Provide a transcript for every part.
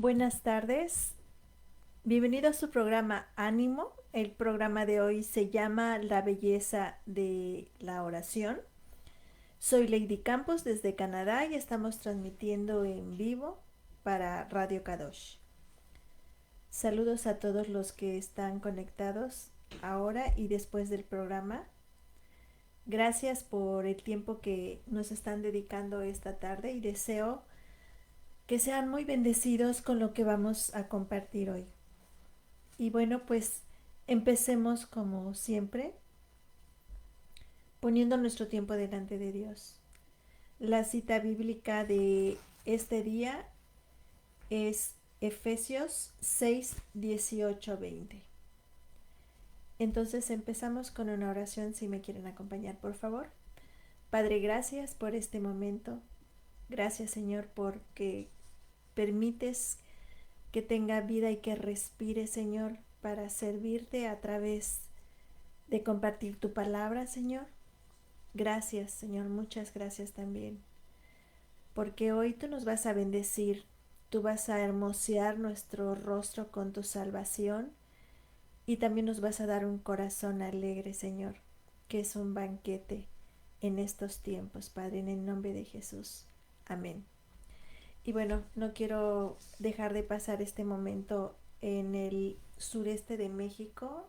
Buenas tardes, bienvenido a su programa Ánimo. El programa de hoy se llama La belleza de la oración. Soy Lady Campos desde Canadá y estamos transmitiendo en vivo para Radio Kadosh. Saludos a todos los que están conectados ahora y después del programa. Gracias por el tiempo que nos están dedicando esta tarde y deseo que sean muy bendecidos con lo que vamos a compartir hoy. Y bueno, pues empecemos como siempre, poniendo nuestro tiempo delante de Dios. La cita bíblica de este día es Efesios 6, 18, 20. Entonces empezamos con una oración, si me quieren acompañar, por favor. Padre, gracias por este momento. Gracias, Señor, porque permites que tenga vida y que respire, Señor, para servirte a través de compartir tu palabra, Señor. Gracias, Señor, muchas gracias también, porque hoy tú nos vas a bendecir, tú vas a hermosear nuestro rostro con tu salvación y también nos vas a dar un corazón alegre, Señor, que es un banquete en estos tiempos, Padre, en el nombre de Jesús. Amén. Y bueno, no quiero dejar de pasar este momento en el sureste de México.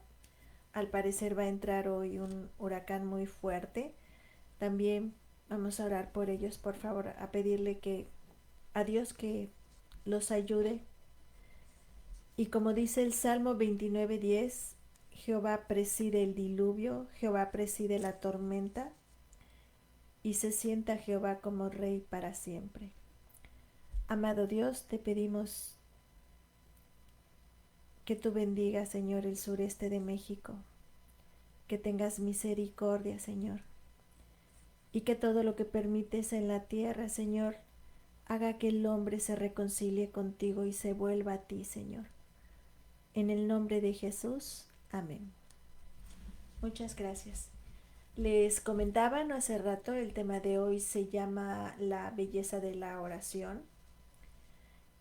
Al parecer va a entrar hoy un huracán muy fuerte. También vamos a orar por ellos, por favor, a pedirle que a Dios que los ayude. Y como dice el Salmo 29:10, Jehová preside el diluvio, Jehová preside la tormenta, y se sienta Jehová como Rey para siempre. Amado Dios, te pedimos que tú bendigas, Señor, el sureste de México, que tengas misericordia, Señor, y que todo lo que permites en la tierra, Señor, haga que el hombre se reconcilie contigo y se vuelva a ti, Señor. En el nombre de Jesús, amén. Muchas gracias. Les comentaba no hace rato, el tema de hoy se llama la belleza de la oración.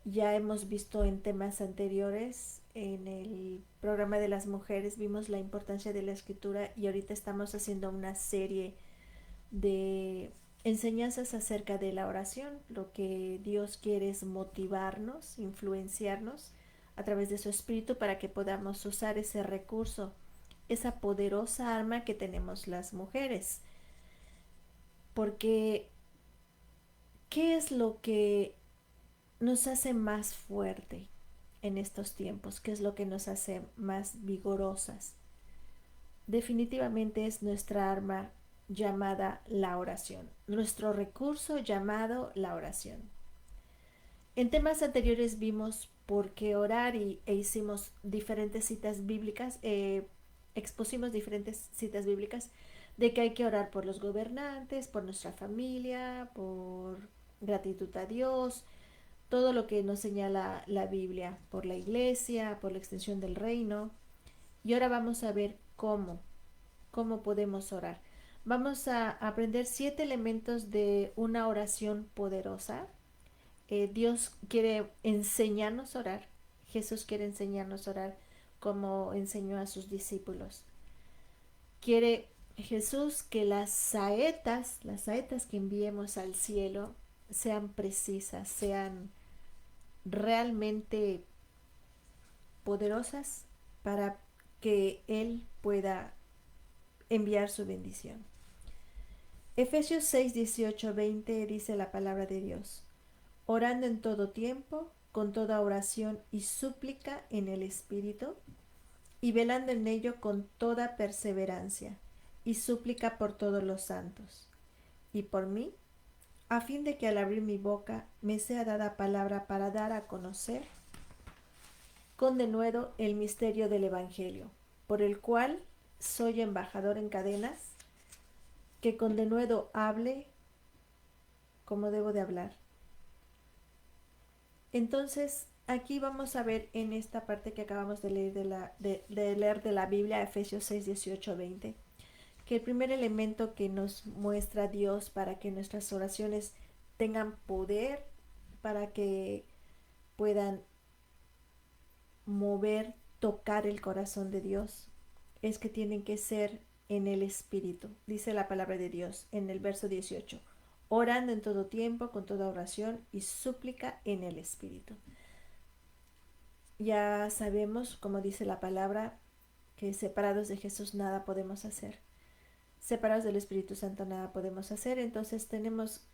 Ya hemos visto en temas anteriores, en el programa de las mujeres, vimos la importancia de la escritura y ahorita estamos haciendo una serie de enseñanzas acerca de la oración. Lo que Dios quiere es motivarnos, influenciarnos a través de su espíritu para que podamos usar ese recurso, esa poderosa arma que tenemos las mujeres. Porque, ¿qué es lo que nos hace más fuerte en estos tiempos? ¿Qué es lo que nos hace más vigorosas? Definitivamente es nuestra arma llamada la oración, nuestro recurso llamado la oración. En temas anteriores vimos por qué orar e hicimos diferentes citas bíblicas, expusimos diferentes citas bíblicas de que hay que orar por los gobernantes, por nuestra familia, por gratitud a Dios, todo lo que nos señala la Biblia, por la iglesia, por la extensión del reino. Y ahora vamos a ver cómo podemos orar. Vamos a aprender 7 elementos de una oración poderosa. Dios quiere enseñarnos a orar. Jesús quiere enseñarnos a orar como enseñó a sus discípulos. Quiere Jesús que las saetas que enviemos al cielo sean precisas, sean realmente poderosas para que Él pueda enviar su bendición. Efesios 6, 18, 20 dice la palabra de Dios: orando en todo tiempo, con toda oración y súplica en el Espíritu, y velando en ello con toda perseverancia y súplica por todos los santos, y por mí, a fin de que al abrir mi boca me sea dada palabra para dar a conocer con denuedo el misterio del Evangelio, por el cual soy embajador en cadenas, que con denuedo hable como debo de hablar. Entonces, aquí vamos a ver en esta parte que acabamos de leer de la Biblia, Efesios 6, 18, 20, que el primer elemento que nos muestra Dios para que nuestras oraciones tengan poder, para que puedan mover, tocar el corazón de Dios, es que tienen que ser en el Espíritu. Dice la palabra de Dios en el verso 18, orando en todo tiempo, con toda oración y súplica en el Espíritu. Ya sabemos, como dice la palabra, que separados de Jesús nada podemos hacer. Separados del Espíritu Santo nada podemos hacer. Entonces tenemos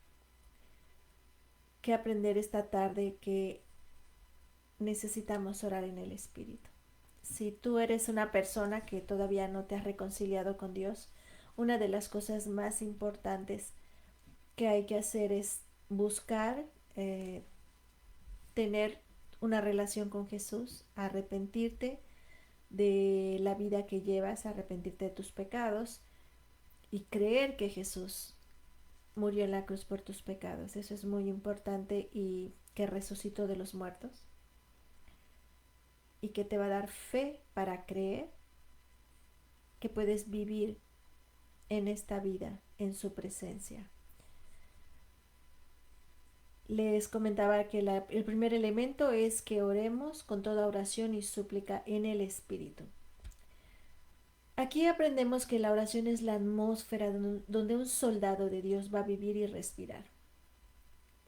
que aprender esta tarde que necesitamos orar en el Espíritu. Si tú eres una persona que todavía no te has reconciliado con Dios, una de las cosas más importantes que hay que hacer es buscar tener una relación con Jesús, arrepentirte de la vida que llevas, arrepentirte de tus pecados y creer que Jesús murió en la cruz por tus pecados. Eso es muy importante, y que resucitó de los muertos y que te va a dar fe para creer que puedes vivir en esta vida en su presencia. Les comentaba que el primer elemento es que oremos con toda oración y súplica en el Espíritu. Aquí aprendemos que la oración es la atmósfera donde un soldado de Dios va a vivir y respirar.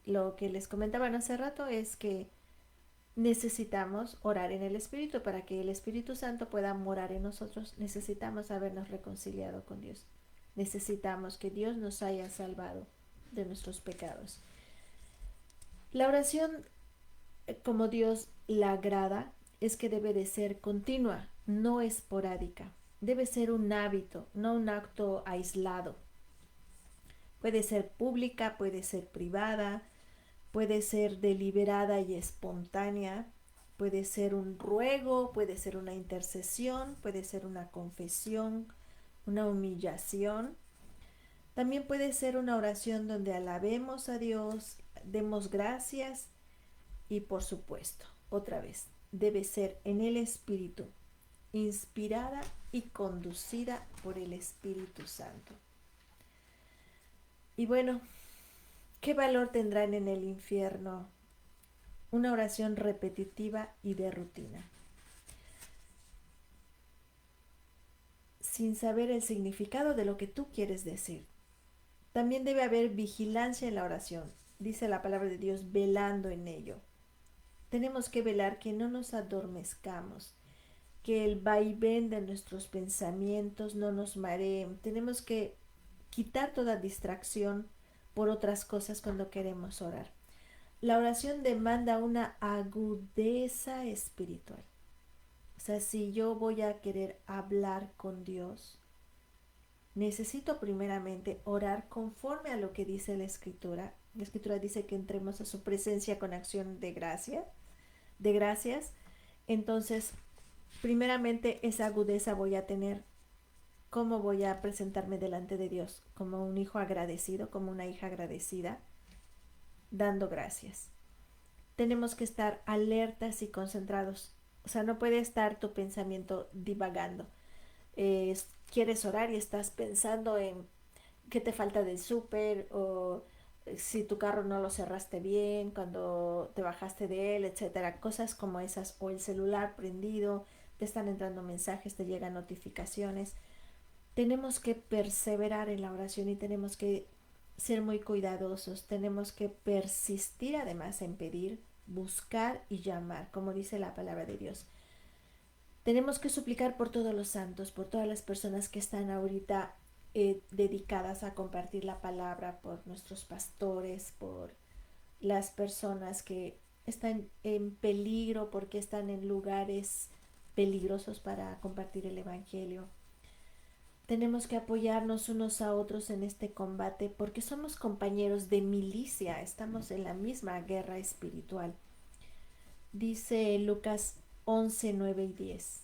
Lo que les comentaba hace rato es que necesitamos orar en el Espíritu para que el Espíritu Santo pueda morar en nosotros. Necesitamos habernos reconciliado con Dios. Necesitamos que Dios nos haya salvado de nuestros pecados. La oración, como Dios la agrada, es que debe de ser continua, no esporádica. Debe ser un hábito, no un acto aislado. Puede ser pública, puede ser privada, puede ser deliberada y espontánea, puede ser un ruego, puede ser una intercesión, puede ser una confesión, una humillación. También puede ser una oración donde alabemos a Dios, demos gracias y, por supuesto, otra vez, debe ser en el Espíritu, inspirada y conducida por el Espíritu Santo. Y bueno, ¿qué valor tendrán en el infierno una oración repetitiva y de rutina, sin saber el significado de lo que tú quieres decir? También debe haber vigilancia en la oración. Dice la palabra de Dios, velando en ello. Tenemos que velar que no nos adormezcamos, que el vaivén de nuestros pensamientos no nos mareen. Tenemos que quitar toda distracción por otras cosas cuando queremos orar. La oración demanda una agudeza espiritual. O sea, si yo voy a querer hablar con Dios, necesito primeramente orar conforme a lo que dice la Escritura. La Escritura dice que entremos a su presencia con acción de gracias. Entonces, primeramente esa agudeza voy a tener. ¿Cómo voy a presentarme delante de Dios? Como un hijo agradecido, como una hija agradecida, dando gracias. Tenemos que estar alertas y concentrados. O sea, no puede estar tu pensamiento divagando. Quieres orar y estás pensando en qué te falta del súper, o si tu carro no lo cerraste bien cuando te bajaste de él, etcétera. Cosas como esas, o el celular prendido, te están entrando mensajes, te llegan notificaciones. Tenemos que perseverar en la oración y tenemos que ser muy cuidadosos. Tenemos que persistir además en pedir, buscar y llamar, como dice la palabra de Dios. Tenemos que suplicar por todos los santos, por todas las personas que están ahorita dedicadas a compartir la palabra, por nuestros pastores, por las personas que están en peligro porque están en lugares peligrosos para compartir el Evangelio. Tenemos que apoyarnos unos a otros en este combate porque somos compañeros de milicia, estamos en la misma guerra espiritual. Dice Lucas 11, 9 y 10.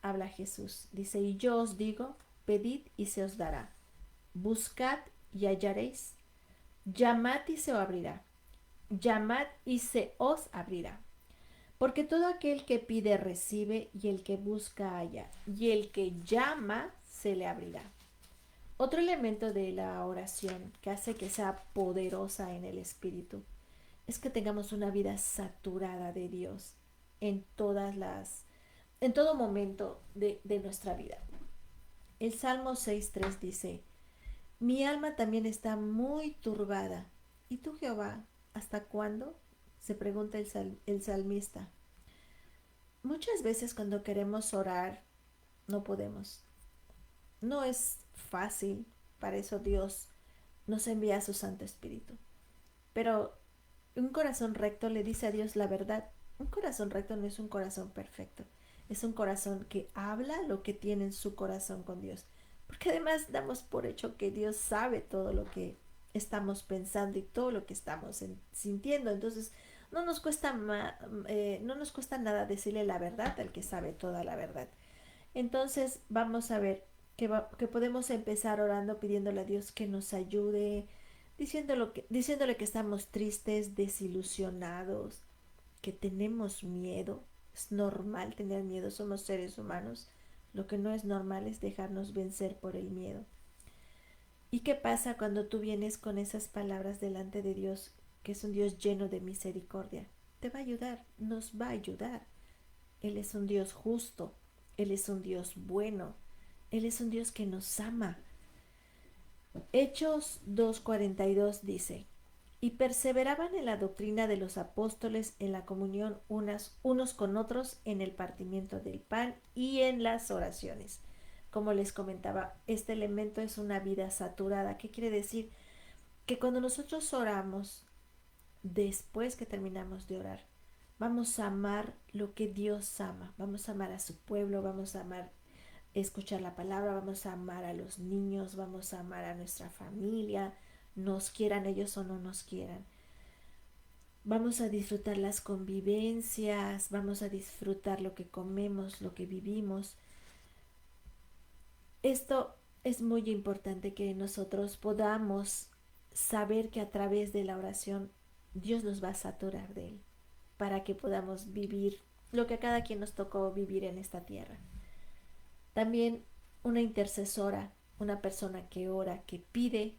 Habla Jesús. Dice, y yo os digo, pedid y se os dará. Buscad y hallaréis. Llamad y se os abrirá. Llamad y se os abrirá. Porque todo aquel que pide recibe, y el que busca halla, y el que llama se le abrirá. Otro elemento de la oración que hace que sea poderosa en el Espíritu es que tengamos una vida saturada de Dios, en todo momento de nuestra vida. El Salmo 6.3 dice: mi alma también está muy turbada. ¿Y tú, Jehová, hasta cuándo? Se pregunta el salmista. Muchas veces cuando queremos orar, no podemos. No es fácil, para eso Dios nos envía a su Santo Espíritu. Pero un corazón recto le dice a Dios la verdad. Un corazón recto no es un corazón perfecto. Es un corazón que habla lo que tiene en su corazón con Dios. Porque además damos por hecho que Dios sabe todo lo que estamos pensando y todo lo que estamos sintiendo. Entonces no nos cuesta nada decirle la verdad al que sabe toda la verdad. Entonces vamos a ver que podemos empezar orando, pidiéndole a Dios que nos ayude, diciéndole que estamos tristes, desilusionados, que tenemos miedo. Es normal tener miedo, somos seres humanos. Lo que no es normal es dejarnos vencer por el miedo. ¿Y qué pasa cuando tú vienes con esas palabras delante de Dios, que es un Dios lleno de misericordia? Te va a ayudar, nos va a ayudar. Él es un Dios justo, Él es un Dios bueno, Él es un Dios que nos ama. Hechos 2:42 dice: y perseveraban en la doctrina de los apóstoles, en la comunión unos con otros, en el partimiento del pan y en las oraciones. Como les comentaba, este elemento es una vida saturada. ¿Qué quiere decir? Que cuando nosotros oramos, después que terminamos de orar, vamos a amar lo que Dios ama. Vamos a amar a su pueblo, vamos a amar escuchar la palabra, vamos a amar a los niños, vamos a amar a nuestra familia, nos quieran ellos o no nos quieran. Vamos a disfrutar las convivencias, vamos a disfrutar lo que comemos, lo que vivimos. Esto es muy importante, que nosotros podamos saber que a través de la oración Dios nos va a saturar de Él, para que podamos vivir lo que a cada quien nos tocó vivir en esta tierra. También una intercesora, una persona que ora, que pide,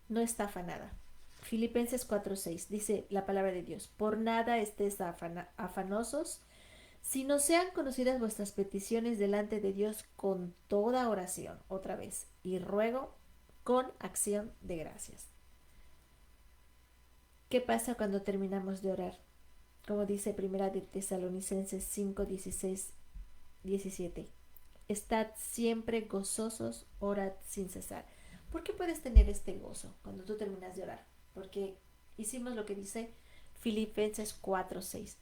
no está afanada. Filipenses 4:6 dice la palabra de Dios: por nada estéis afanosos, sino sean conocidas vuestras peticiones delante de Dios con toda oración, otra vez, y ruego con acción de gracias. ¿Qué pasa cuando terminamos de orar? Como dice Primera de Tesalonicenses 5:16-17: estad siempre gozosos, orad sin cesar. ¿Por qué puedes tener este gozo cuando tú terminas de orar? Porque hicimos lo que dice Filipenses 4:6: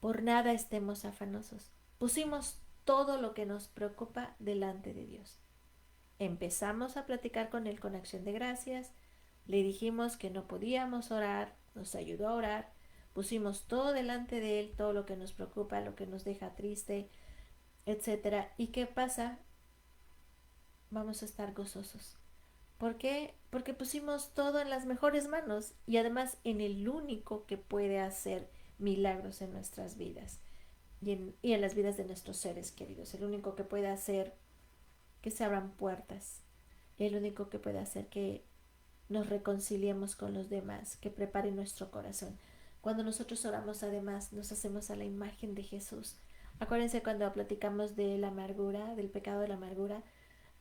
por nada estemos afanosos. Pusimos todo lo que nos preocupa delante de Dios. Empezamos a platicar con Él con acción de gracias. Le dijimos que no podíamos orar, nos ayudó a orar. Pusimos todo delante de Él, todo lo que nos preocupa, lo que nos deja triste, etcétera. ¿Y qué pasa? Vamos a estar gozosos. ¿Por qué? Porque pusimos todo en las mejores manos y además en el único que puede hacer milagros en nuestras vidas y en las vidas de nuestros seres queridos. El único que puede hacer que se abran puertas. El único que puede hacer que nos reconciliemos con los demás, que prepare nuestro corazón. Cuando nosotros oramos, además, nos hacemos a la imagen de Jesús. Acuérdense cuando platicamos de la amargura, del pecado de la amargura,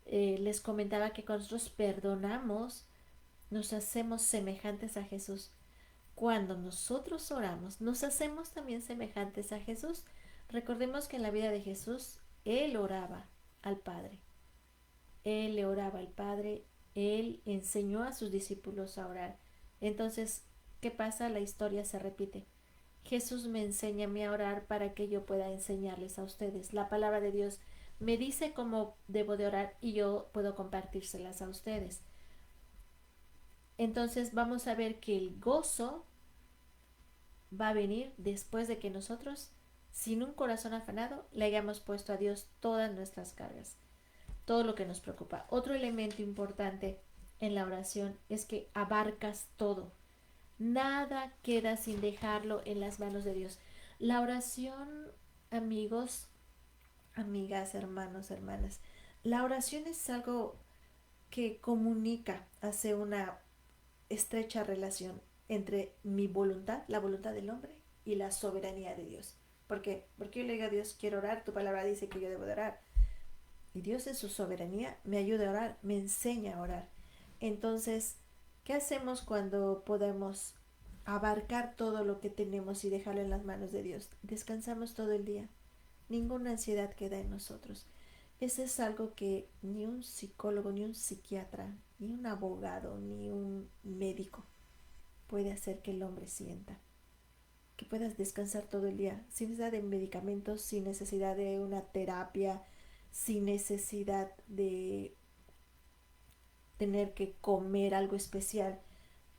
les comentaba que cuando nosotros perdonamos, nos hacemos semejantes a Jesús. Cuando nosotros oramos, nos hacemos también semejantes a Jesús. Recordemos que en la vida de Jesús, Él oraba al Padre. Él le oraba al Padre, Él enseñó a sus discípulos a orar. Entonces, ¿qué pasa? La historia se repite. Jesús me enseña a mí a orar para que yo pueda enseñarles a ustedes. La palabra de Dios me dice cómo debo de orar y yo puedo compartírselas a ustedes. Entonces vamos a ver que el gozo va a venir después de que nosotros, sin un corazón afanado, le hayamos puesto a Dios todas nuestras cargas, todo lo que nos preocupa. Otro elemento importante en la oración es que abarcas todo. Nada queda sin dejarlo en las manos de Dios. La oración, amigos, amigas, hermanos, hermanas, la oración es algo que comunica, hace una estrecha relación entre mi voluntad, la voluntad del hombre, y la soberanía de Dios. ¿Por qué? Porque yo le digo a Dios, quiero orar, tu palabra dice que yo debo de orar. Y Dios en su soberanía me ayuda a orar, me enseña a orar. Entonces, ¿qué hacemos cuando podemos abarcar todo lo que tenemos y dejarlo en las manos de Dios? Descansamos todo el día. Ninguna ansiedad queda en nosotros. Ese es algo que ni un psicólogo, ni un psiquiatra, ni un abogado, ni un médico puede hacer que el hombre sienta. Que puedas descansar todo el día, sin necesidad de medicamentos, sin necesidad de una terapia, sin necesidad de tener que comer algo especial.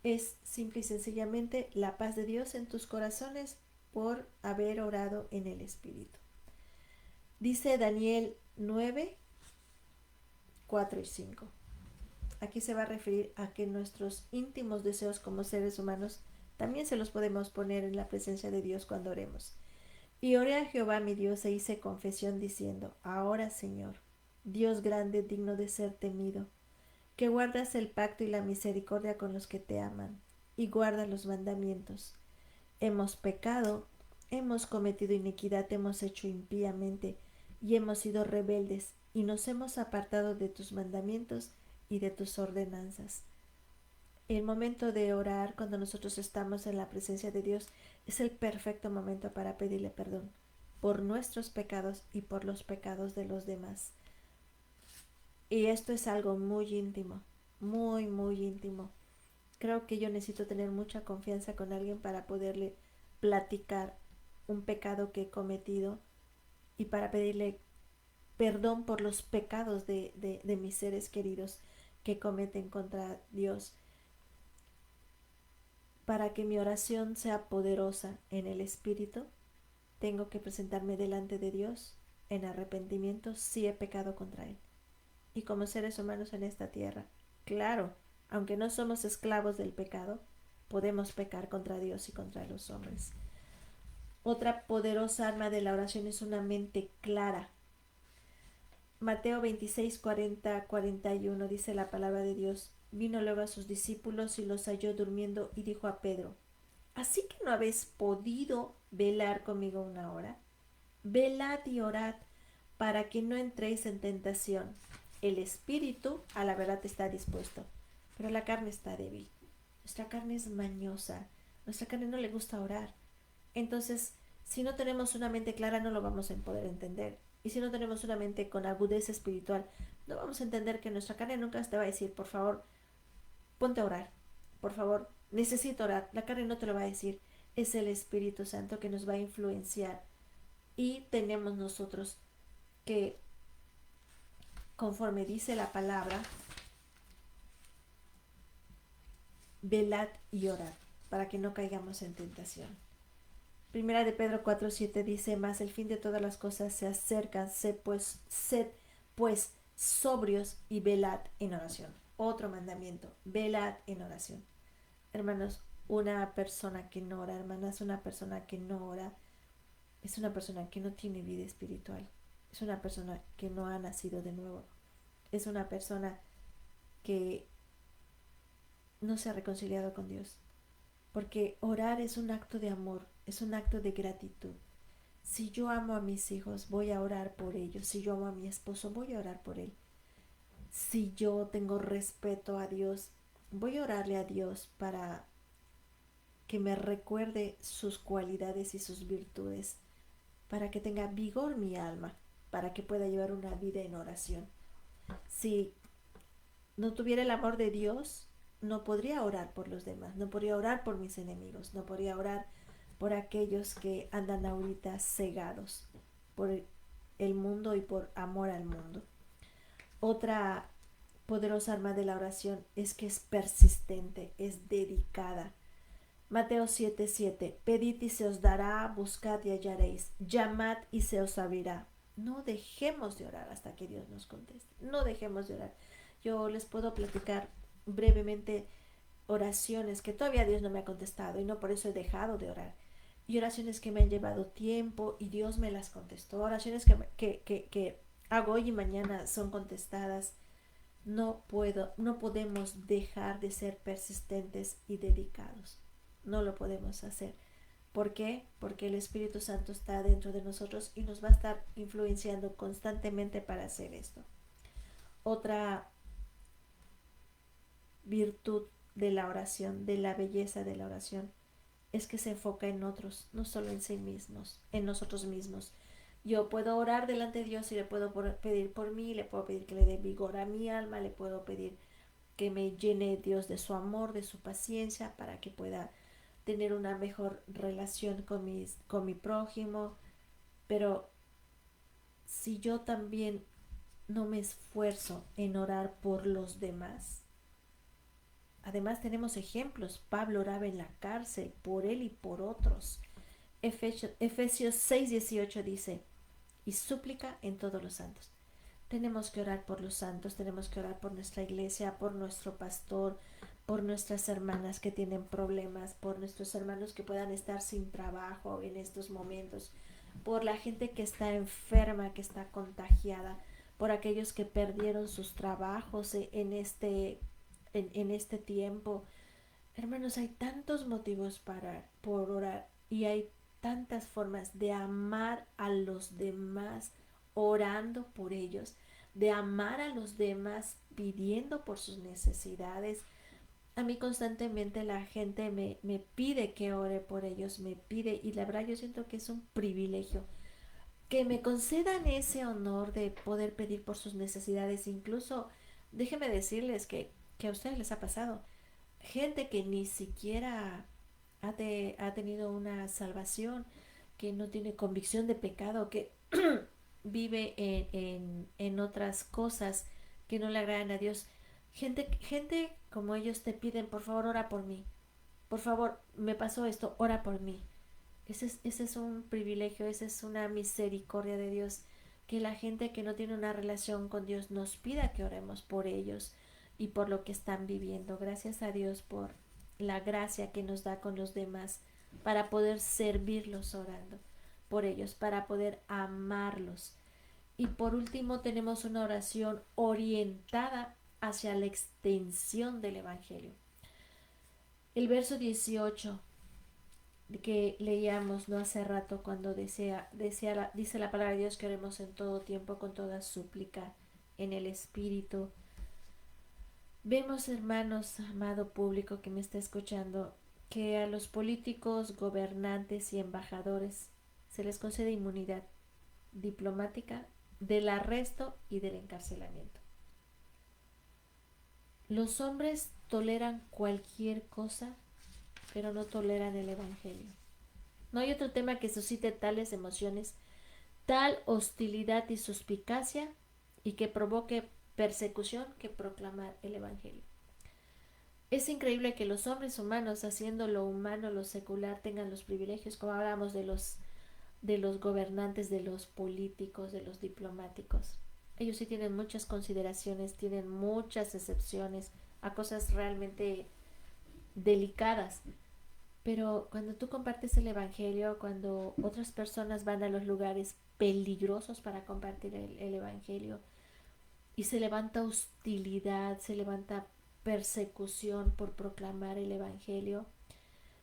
Es simple y sencillamente la paz de Dios en tus corazones por haber orado en el Espíritu. Dice Daniel 9, 4 y 5. Aquí se va a referir a que nuestros íntimos deseos como seres humanos también se los podemos poner en la presencia de Dios cuando oremos. Y oré a Jehová mi Dios e hice confesión diciendo, ahora Señor, Dios grande, digno de ser temido, que guardas el pacto y la misericordia con los que te aman, y guardas los mandamientos. Hemos pecado, hemos cometido iniquidad, hemos hecho impíamente, y hemos sido rebeldes, y nos hemos apartado de tus mandamientos y de tus ordenanzas. El momento de orar, cuando nosotros estamos en la presencia de Dios, es el perfecto momento para pedirle perdón por nuestros pecados y por los pecados de los demás. Y esto es algo muy íntimo, muy, muy íntimo. Creo que yo necesito tener mucha confianza con alguien para poderle platicar un pecado que he cometido y para pedirle perdón por los pecados de mis seres queridos que cometen contra Dios, para que mi oración sea poderosa en el Espíritu. Tengo que presentarme delante de Dios en arrepentimiento si he pecado contra Él. Y como seres humanos en esta tierra, claro, aunque no somos esclavos del pecado, podemos pecar contra Dios y contra los hombres. Otra poderosa arma de la oración es una mente clara. Mateo 26, 40, 41 dice la palabra de Dios. Vino luego a sus discípulos y los halló durmiendo y dijo a Pedro, ¿así que no habéis podido velar conmigo una hora? Velad y orad para que no entréis en tentación. El espíritu a la verdad está dispuesto, pero la carne está débil. Nuestra carne es mañosa, nuestra carne no le gusta orar. Entonces, si no tenemos una mente clara, no lo vamos a poder entender. Y si no tenemos una mente con agudeza espiritual, no vamos a entender que nuestra carne nunca te va a decir, por favor, ponte a orar. Por favor, necesito orar. La carne no te lo va a decir. Es el Espíritu Santo que nos va a influenciar. Y tenemos nosotros que, conforme dice la palabra, velad y orad para que no caigamos en tentación. Primera de Pedro 4:7 dice, mas el fin de todas las cosas se acercan, sed pues sobrios y velad en oración. Otro mandamiento, velad en oración. Hermanos, una persona que no ora, hermanas, una persona que no ora es una persona que no tiene vida espiritual. Es una persona que no ha nacido de nuevo. Es una persona que no se ha reconciliado con Dios. Porque orar es un acto de amor, es un acto de gratitud. Si yo amo a mis hijos, voy a orar por ellos. Si yo amo a mi esposo, voy a orar por él. Si yo tengo respeto a Dios, voy a orarle a Dios para que me recuerde sus cualidades y sus virtudes, para que tenga vigor mi alma, para que pueda llevar una vida en oración. Si no tuviera el amor de Dios, no podría orar por los demás, no podría orar por mis enemigos, no podría orar por aquellos que andan ahorita cegados por el mundo y por amor al mundo. Otra poderosa arma de la oración es que es persistente, es dedicada. Mateo 7:7, pedid y se os dará, buscad y hallaréis, llamad y se os abrirá. No dejemos de orar hasta que Dios nos conteste, no dejemos de orar. Yo les puedo platicar brevemente oraciones que todavía Dios no me ha contestado y no por eso he dejado de orar. Y oraciones que me han llevado tiempo y Dios me las contestó. Oraciones que hago hoy y mañana son contestadas. No podemos dejar de ser persistentes y dedicados. No lo podemos hacer. ¿Por qué? Porque el Espíritu Santo está dentro de nosotros y nos va a estar influenciando constantemente para hacer esto. Otra virtud de la oración, de la belleza de la oración, es que se enfoca en otros, no solo en sí mismos, en nosotros mismos. Yo puedo orar delante de Dios y le puedo pedir por mí, le puedo pedir que le dé vigor a mi alma, le puedo pedir que me llene Dios de su amor, de su paciencia, para que pueda tener una mejor relación con mi prójimo. Pero si yo también no me esfuerzo en orar por los demás, además tenemos ejemplos. Pablo oraba en la cárcel por él y por otros. Efesios 6:18 dice, y súplica en todos los santos. Tenemos que orar por los santos, tenemos que orar por nuestra iglesia, por nuestro pastor, por nuestras hermanas que tienen problemas, por nuestros hermanos que puedan estar sin trabajo en estos momentos, por la gente que está enferma, que está contagiada, por aquellos que perdieron sus trabajos en este tiempo. Hermanos, hay tantos motivos por orar y hay tantas formas de amar a los demás orando por ellos, de amar a los demás pidiendo por sus necesidades. A mí constantemente la gente me pide que ore por ellos, me pide, y la verdad yo siento que es un privilegio que me concedan ese honor de poder pedir por sus necesidades. Incluso déjenme decirles que a ustedes les ha pasado gente que ni siquiera ha tenido una salvación, que no tiene convicción de pecado, que vive en otras cosas que no le agradan a Dios. Gente como ellos te piden, por favor, ora por mí. Por favor, me pasó esto, ora por mí. Ese es un privilegio, esa es una misericordia de Dios, que la gente que no tiene una relación con Dios nos pida que oremos por ellos y por lo que están viviendo. Gracias a Dios por la gracia que nos da con los demás para poder servirlos orando por ellos, para poder amarlos. Y por último tenemos una oración orientada hacia la extensión del Evangelio. El verso 18 que leíamos no hace rato, cuando dice la palabra de Dios que oremos en todo tiempo con toda súplica en el Espíritu. Vemos, hermanos, amado público que me está escuchando, que a los políticos, gobernantes y embajadores se les concede inmunidad diplomática del arresto y del encarcelamiento. Los hombres toleran cualquier cosa, pero no toleran el Evangelio. No hay otro tema que suscite tales emociones, tal hostilidad y suspicacia, y que provoque persecución, que proclamar el Evangelio. Es increíble que los hombres humanos, haciendo lo humano, lo secular, tengan los privilegios, como hablamos de los gobernantes, de los políticos, de los diplomáticos. Ellos sí tienen muchas consideraciones, tienen muchas excepciones a cosas realmente delicadas. Pero cuando tú compartes el Evangelio, cuando otras personas van a los lugares peligrosos para compartir el Evangelio, y se levanta hostilidad, se levanta persecución por proclamar el Evangelio,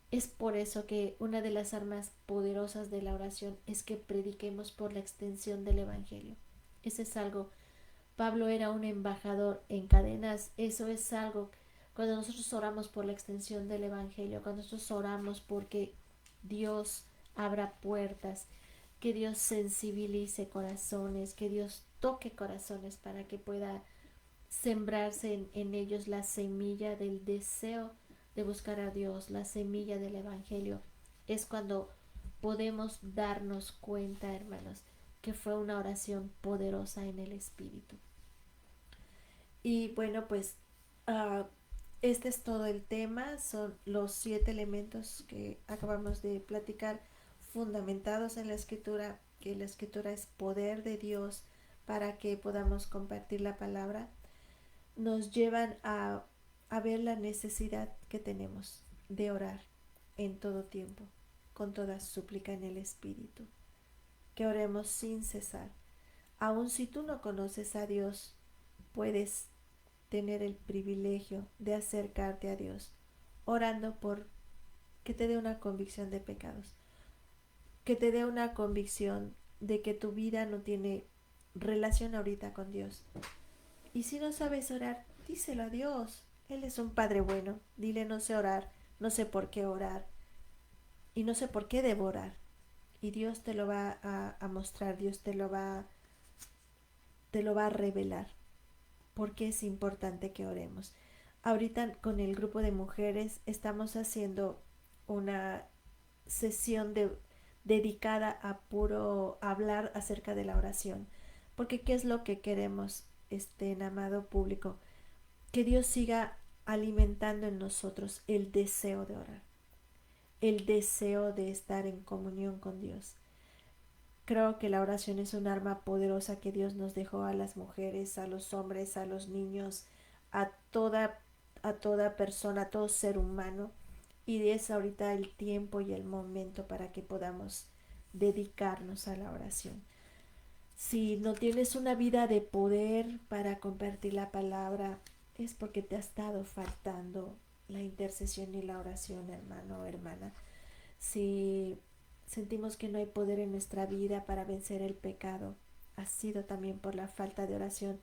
es por eso que una de las armas poderosas de la oración es que prediquemos por la extensión del Evangelio. Ese es algo. Pablo era un embajador en cadenas. Eso es algo. Cuando nosotros oramos por la extensión del Evangelio, cuando nosotros oramos porque Dios abra puertas, que Dios sensibilice corazones, que Dios toque corazones para que pueda sembrarse en ellos la semilla del deseo de buscar a Dios, la semilla del Evangelio, es cuando podemos darnos cuenta, hermanos, que fue una oración poderosa en el Espíritu. Y bueno, pues este es todo el tema. Son los 7 elementos que acabamos de platicar, fundamentados en la Escritura, que la Escritura es poder de Dios para que podamos compartir la palabra. Nos llevan a ver la necesidad que tenemos de orar en todo tiempo, con toda súplica en el Espíritu, que oremos sin cesar. Aun si tú no conoces a Dios, puedes tener el privilegio de acercarte a Dios, orando por que te dé una convicción de pecados, que te dé una convicción de que tu vida no tiene relación ahorita con Dios. Y si no sabes orar, díselo a Dios. Él es un Padre bueno. Dile, no sé orar, no sé por qué orar y no sé por qué debo orar. Y Dios te lo va a mostrar, Dios te lo va a revelar. Porque es importante que oremos. Ahorita con el grupo de mujeres estamos haciendo una sesión dedicada a puro hablar acerca de la oración. Porque ¿qué es lo que queremos, amado público? Que Dios siga alimentando en nosotros el deseo de orar, el deseo de estar en comunión con Dios. Creo que la oración es un arma poderosa que Dios nos dejó a las mujeres, a los hombres, a los niños, a toda persona, a todo ser humano. Y es ahorita el tiempo y el momento para que podamos dedicarnos a la oración. Si no tienes una vida de poder para compartir la palabra, es porque te ha estado faltando la intercesión y la oración, hermano o hermana. Si sentimos que no hay poder en nuestra vida para vencer el pecado, ha sido también por la falta de oración.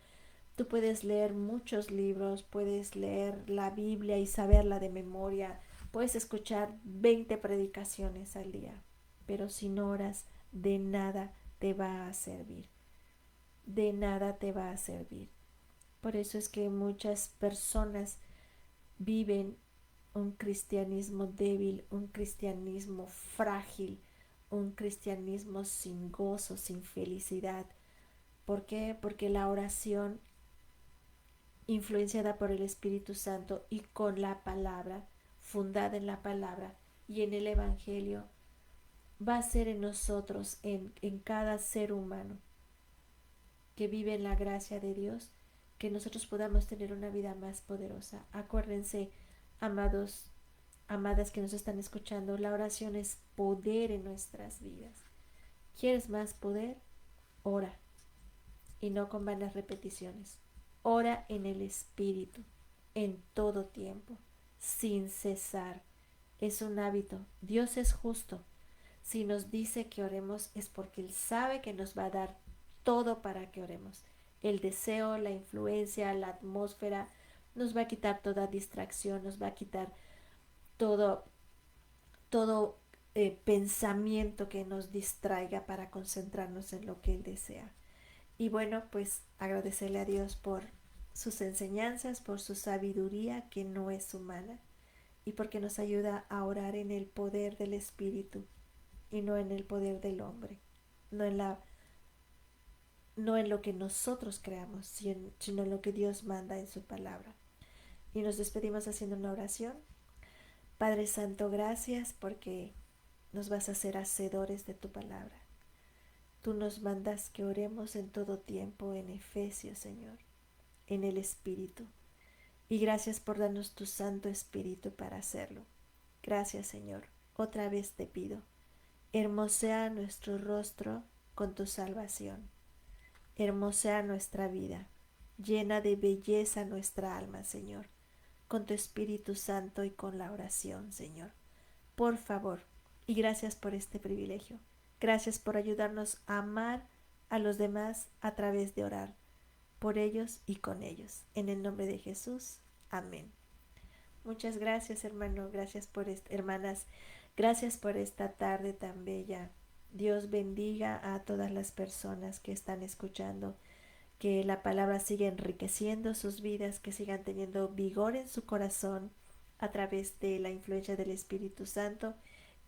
Tú puedes leer muchos libros, puedes leer la Biblia y saberla de memoria, puedes escuchar 20 predicaciones al día, pero si no oras, de nada te va a servir. De nada te va a servir. Por eso es que muchas personas viven un cristianismo débil, un cristianismo frágil, un cristianismo sin gozo, sin felicidad. ¿Por qué? Porque la oración, influenciada por el Espíritu Santo y con la palabra, fundada en la palabra y en el Evangelio, va a ser en nosotros, en cada ser humano que vive en la gracia de Dios, que nosotros podamos tener una vida más poderosa. Acuérdense, amados, amadas que nos están escuchando, la oración es poder en nuestras vidas. ¿Quieres más poder? Ora, y no con vanas repeticiones. Ora en el Espíritu, en todo tiempo, sin cesar. Es un hábito. Dios es justo. Si nos dice que oremos es porque Él sabe que nos va a dar todo para que oremos. El deseo, la influencia, la atmósfera, nos va a quitar toda distracción, nos va a quitar todo, todo pensamiento que nos distraiga para concentrarnos en lo que Él desea. Y bueno, pues agradecerle a Dios por sus enseñanzas, por su sabiduría que no es humana y porque nos ayuda a orar en el poder del Espíritu y no en el poder del hombre, no en la no en lo que nosotros creamos, sino en lo que Dios manda en su palabra. Y nos despedimos haciendo una oración. Padre Santo, gracias porque nos vas a hacer hacedores de tu palabra. Tú nos mandas que oremos en todo tiempo en Efesios, Señor, en el Espíritu. Y gracias por darnos tu Santo Espíritu para hacerlo. Gracias, Señor. Otra vez te pido, hermosea nuestro rostro con tu salvación. Hermosea nuestra vida, llena de belleza nuestra alma, Señor, con tu Espíritu Santo y con la oración, Señor. Por favor, y gracias por este privilegio. Gracias por ayudarnos a amar a los demás a través de orar, por ellos y con ellos. En el nombre de Jesús. Amén. Muchas gracias, hermano. Gracias por hermanas. Gracias por esta tarde tan bella. Dios bendiga a todas las personas que están escuchando, que la palabra siga enriqueciendo sus vidas, que sigan teniendo vigor en su corazón a través de la influencia del Espíritu Santo,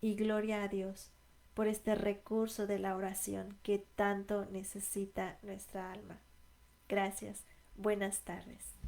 y gloria a Dios por este recurso de la oración que tanto necesita nuestra alma. Gracias. Buenas tardes.